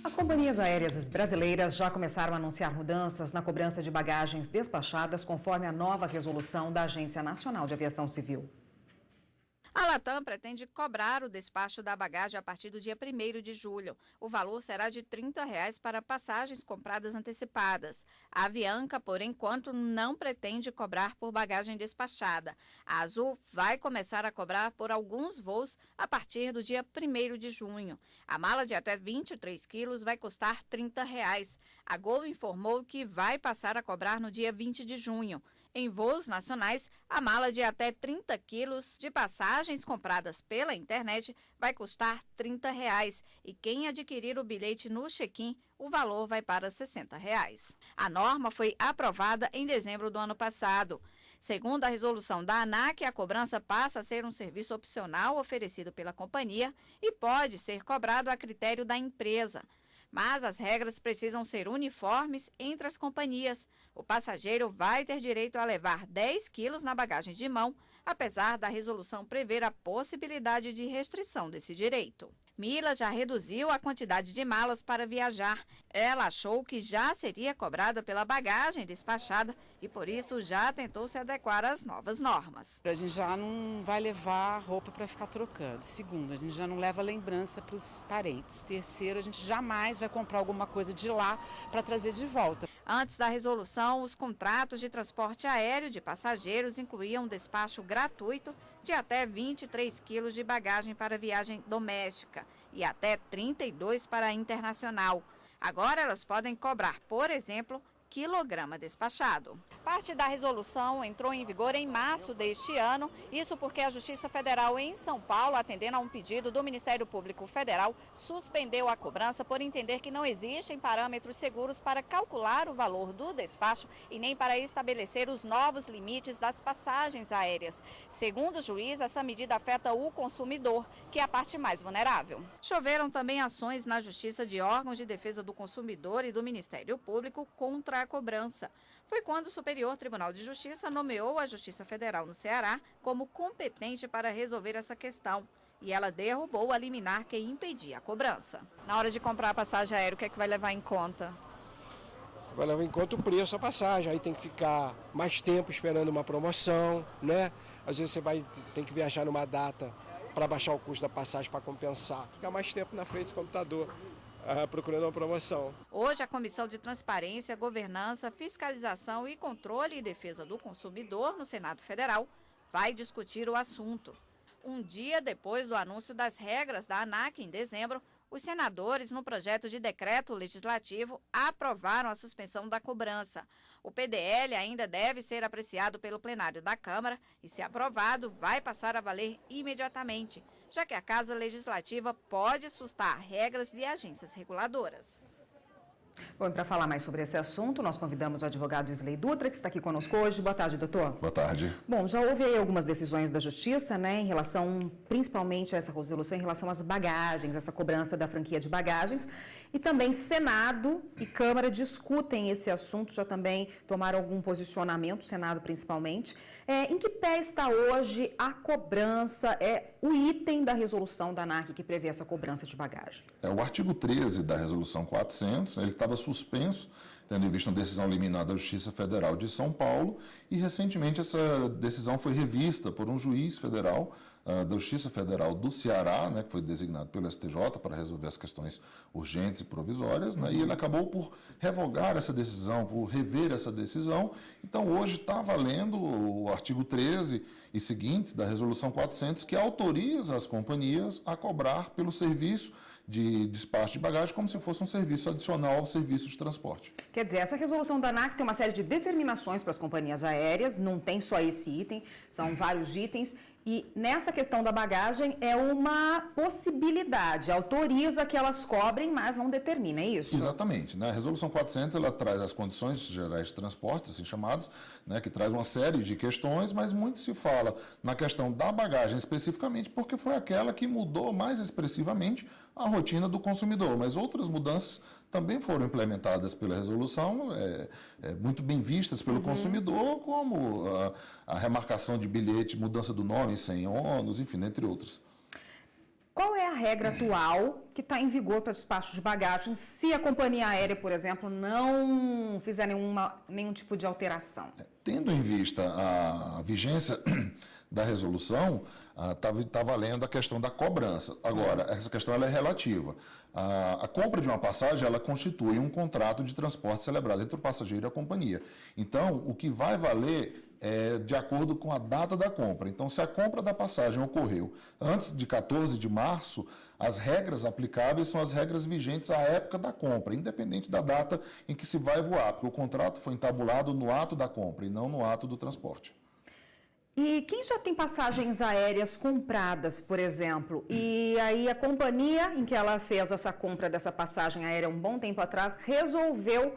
As companhias aéreas brasileiras já começaram a anunciar mudanças na cobrança de bagagens despachadas conforme a nova resolução da Agência Nacional de Aviação Civil. A Latam pretende cobrar o despacho da bagagem a partir do dia 1º de julho. O valor será de R$ 30 para passagens compradas antecipadas. A Avianca, por enquanto, não pretende cobrar por bagagem despachada. A Azul vai começar a cobrar por alguns voos a partir do dia 1º de junho. A mala de até 23 quilos vai custar R$ 30. A Gol informou que vai passar a cobrar no dia 20 de junho. Em voos nacionais, a mala de até 30 quilos de passagens compradas pela internet vai custar R$ 30 e quem adquirir o bilhete no check-in, o valor vai para R$ 60. A norma foi aprovada em dezembro do ano passado. Segundo a resolução da ANAC, a cobrança passa a ser um serviço opcional oferecido pela companhia e pode ser cobrado a critério da empresa. Mas as regras precisam ser uniformes entre as companhias. O passageiro vai ter direito a levar 10 quilos na bagagem de mão, apesar da resolução prever a possibilidade de restrição desse direito. Mila já reduziu a quantidade de malas para viajar. Ela achou que já seria cobrada pela bagagem despachada e, por isso, já tentou se adequar às novas normas. A gente já não vai levar roupa para ficar trocando. Segundo, a gente já não leva lembrança para os parentes. Terceiro, a gente jamais vai comprar alguma coisa de lá para trazer de volta. Antes da resolução, os contratos de transporte aéreo de passageiros incluíam um despacho gratuito de até 23 quilos de bagagem para viagem doméstica e até 32 para internacional. Agora elas podem cobrar, por exemplo, quilograma despachado. Parte da resolução entrou em vigor em março deste ano, isso porque a Justiça Federal em São Paulo, atendendo a um pedido do Ministério Público Federal, suspendeu a cobrança por entender que não existem parâmetros seguros para calcular o valor do despacho e nem para estabelecer os novos limites das passagens aéreas. Segundo o juiz, essa medida afeta o consumidor, que é a parte mais vulnerável. Choveram também ações na Justiça de órgãos de defesa do consumidor e do Ministério Público contra a cobrança. Foi quando o Superior Tribunal de Justiça nomeou a Justiça Federal no Ceará como competente para resolver essa questão. E ela derrubou a liminar que impedia a cobrança. Na hora de comprar a passagem aérea, o que é que vai levar em conta? Vai levar em conta o preço da passagem, aí tem que ficar mais tempo esperando uma promoção, né? Às vezes você tem que viajar numa data para baixar o custo da passagem para compensar. Ficar mais tempo na frente do computador. Procurando uma promoção. Hoje, a Comissão de Transparência, Governança, Fiscalização e Controle e Defesa do Consumidor no Senado Federal vai discutir o assunto. Um dia depois do anúncio das regras da ANAC em dezembro, os senadores, no projeto de decreto legislativo, aprovaram a suspensão da cobrança. O PDL ainda deve ser apreciado pelo plenário da Câmara e, se aprovado, vai passar a valer imediatamente, já que a Casa Legislativa pode sustar regras de agências reguladoras. Bom, e para falar mais sobre esse assunto, nós convidamos o advogado Isley Dutra, que está aqui conosco hoje. Boa tarde, doutor. Boa tarde. Bom, já houve aí algumas decisões da Justiça, né, em relação, principalmente a essa resolução, em relação às bagagens, essa cobrança da franquia de bagagens. E também Senado e Câmara discutem esse assunto, já também tomaram algum posicionamento, Senado principalmente. Em que pé está hoje a cobrança, o item da resolução da ANAC que prevê essa cobrança de bagagem? O artigo 13 da resolução 400, ele estava suspenso, tendo em vista uma decisão liminar da Justiça Federal de São Paulo, e recentemente essa decisão foi revista por um juiz federal da Justiça Federal do Ceará, né, que foi designado pelo STJ para resolver as questões urgentes e provisórias, né, e ele acabou por revogar essa decisão, por rever essa decisão. Então, hoje está valendo o artigo 13 e seguintes da Resolução 400, que autoriza as companhias a cobrar pelo serviço de despacho de bagagem como se fosse um serviço adicional ao serviço de transporte. Quer dizer, essa resolução da ANAC tem uma série de determinações para as companhias aéreas, não tem só esse item, são vários itens. E nessa questão da bagagem é uma possibilidade, autoriza que elas cobrem, mas não determina, é isso? Exatamente. Né? A Resolução 400 ela traz as condições gerais de transporte, assim chamadas, né, que traz uma série de questões, mas muito se fala na questão da bagagem especificamente, porque foi aquela que mudou mais expressivamente a rotina do consumidor, mas outras mudanças também foram implementadas pela resolução, muito bem vistas pelo consumidor, como a remarcação de bilhete, mudança do nome sem ônus, enfim, entre outros. Qual é a regra atual que está em vigor para despacho de bagagem se a companhia aérea, por exemplo, não fizer nenhum tipo de alteração? Tendo em vista a vigência da resolução, está valendo a questão da cobrança. Agora, essa questão ela é relativa. A compra de uma passagem, ela constitui um contrato de transporte celebrado entre o passageiro e a companhia. Então, o que vai valer é de acordo com a data da compra. Então, se a compra da passagem ocorreu antes de 14 de março, as regras aplicáveis são as regras vigentes à época da compra, independente da data em que se vai voar, porque o contrato foi entabulado no ato da compra e não no ato do transporte. E quem já tem passagens aéreas compradas, por exemplo, e aí a companhia em que ela fez essa compra dessa passagem aérea um bom tempo atrás resolveu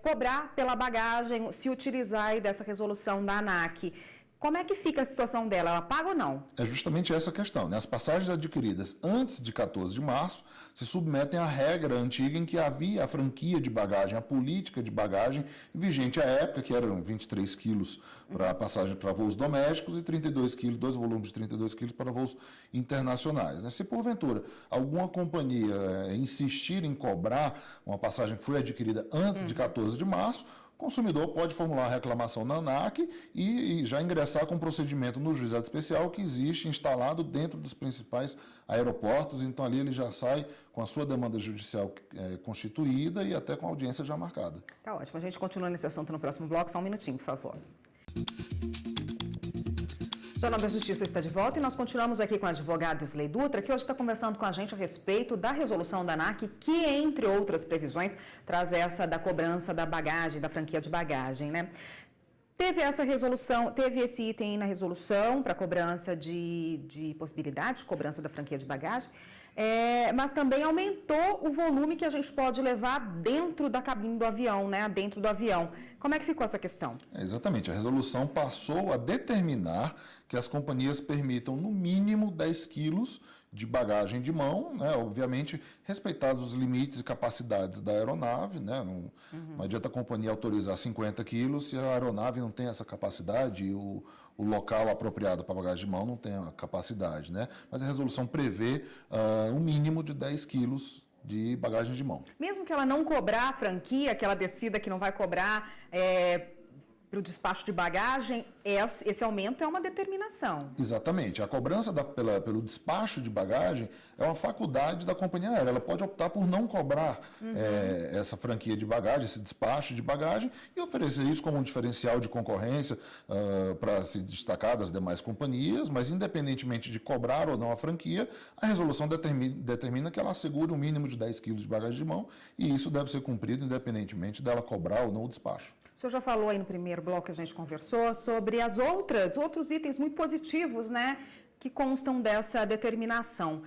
cobrar pela bagagem, se utilizar aí dessa resolução da ANAC. Como é que fica a situação dela? Ela paga ou não? É justamente essa a questão, né? As passagens adquiridas antes de 14 de março se submetem à regra antiga em que havia a franquia de bagagem, a política de bagagem vigente à época, que eram 23 quilos para passagem para voos domésticos e 32 quilos, 2 volumes de 32 quilos para voos internacionais, né? Se porventura alguma companhia insistir em cobrar uma passagem que foi adquirida antes de 14 de março, o consumidor pode formular a reclamação na ANAC e já ingressar com procedimento no juizado especial que existe instalado dentro dos principais aeroportos. Então, ali ele já sai com a sua demanda judicial constituída e até com a audiência já marcada. Tá ótimo. A gente continua nesse assunto no próximo bloco. Só um minutinho, por favor. O Jornal da Justiça está de volta e nós continuamos aqui com o advogado Isley Dutra, que hoje está conversando com a gente a respeito da resolução da ANAC, que, entre outras previsões, traz essa da cobrança da bagagem, da franquia de bagagem, né? Teve essa resolução, teve esse item aí na resolução para cobrança de possibilidade de cobrança da franquia de bagagem, mas também aumentou o volume que a gente pode levar dentro da cabine do avião, né? Dentro do avião. Como é que ficou essa questão? Exatamente. A resolução passou a determinar que as companhias permitam, no mínimo, 10 quilos de bagagem de mão, né? Obviamente, respeitados os limites e capacidades da aeronave, né? Não adianta a companhia autorizar 50 quilos se a aeronave não tem essa capacidade e o local apropriado para bagagem de mão não tem a capacidade, né? Mas a resolução prevê um mínimo de 10 quilos de bagagem de mão. Mesmo que ela não cobrar a franquia, que ela decida que não vai cobrar para o despacho de bagagem, esse aumento é uma determinação. Exatamente. A cobrança pelo despacho de bagagem é uma faculdade da companhia aérea. Ela pode optar por não cobrar essa franquia de bagagem, esse despacho de bagagem, e oferecer isso como um diferencial de concorrência para se destacar das demais companhias, mas independentemente de cobrar ou não a franquia, a resolução determina que ela assegure um mínimo de 10 quilos de bagagem de mão, e isso deve ser cumprido independentemente dela cobrar ou não o despacho. O senhor já falou aí no primeiro bloco que a gente conversou sobre outros itens muito positivos, né, que constam dessa determinação.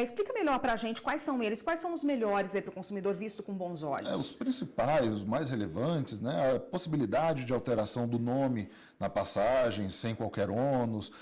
Explica melhor para a gente quais são eles, quais são os melhores para o consumidor visto com bons olhos. Os principais, os mais relevantes, né, a possibilidade de alteração do nome na passagem sem qualquer ônus,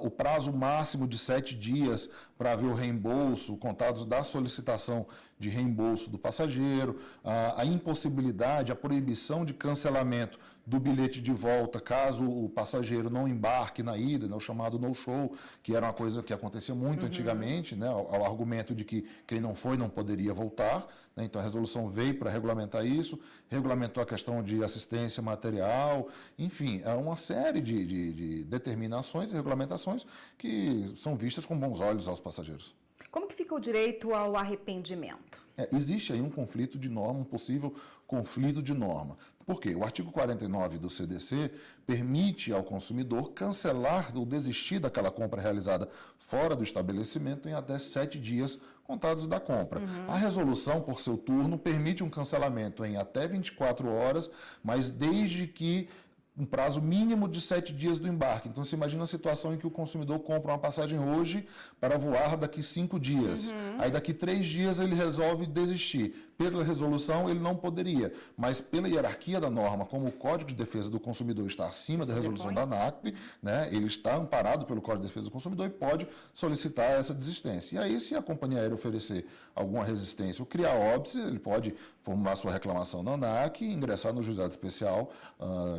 o prazo máximo de 7 dias para haver o reembolso, contados da solicitação de reembolso do passageiro, a impossibilidade, a proibição de cancelamento do bilhete de volta, caso o passageiro não embarque na ida, né, o chamado no-show, que era uma coisa que acontecia muito antigamente, né, ao argumento de que quem não foi não poderia voltar, né, então a resolução veio para regulamentar isso, regulamentou a questão de assistência material, enfim, é uma série de determinações e regulamentações que são vistas com bons olhos aos passageiros. Como que fica o direito ao arrependimento? Existe aí um conflito de norma, um possível conflito de norma. Por quê? O artigo 49 do CDC permite ao consumidor cancelar ou desistir daquela compra realizada fora do estabelecimento em até 7 dias contados da compra. A resolução, por seu turno, permite um cancelamento em até 24 horas, mas desde que um prazo mínimo de 7 dias do embarque. Então, você imagina a situação em que o consumidor compra uma passagem hoje para voar daqui 5 dias. Aí, daqui 3 dias, ele resolve desistir. Pela resolução, ele não poderia, mas pela hierarquia da norma, como o Código de Defesa do Consumidor está acima da resolução da ANAC, né, ele está amparado pelo Código de Defesa do Consumidor e pode solicitar essa desistência. E aí, se a companhia aérea oferecer alguma resistência ou criar óbice, ele pode formular sua reclamação na ANAC e ingressar no juizado especial,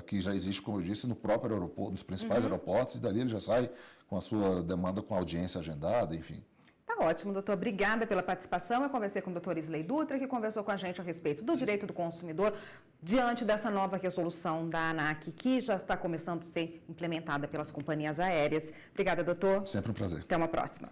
que já existe, como eu disse, no próprio aeroporto, nos principais aeroportos, e dali ele já sai com a sua demanda com audiência agendada, enfim. ótimo, doutor. Obrigada pela participação. Eu conversei com o doutor Isley Dutra, que conversou com a gente a respeito do direito do consumidor diante dessa nova resolução da ANAC, que já está começando a ser implementada pelas companhias aéreas. Obrigada, doutor. Sempre um prazer. Até uma próxima.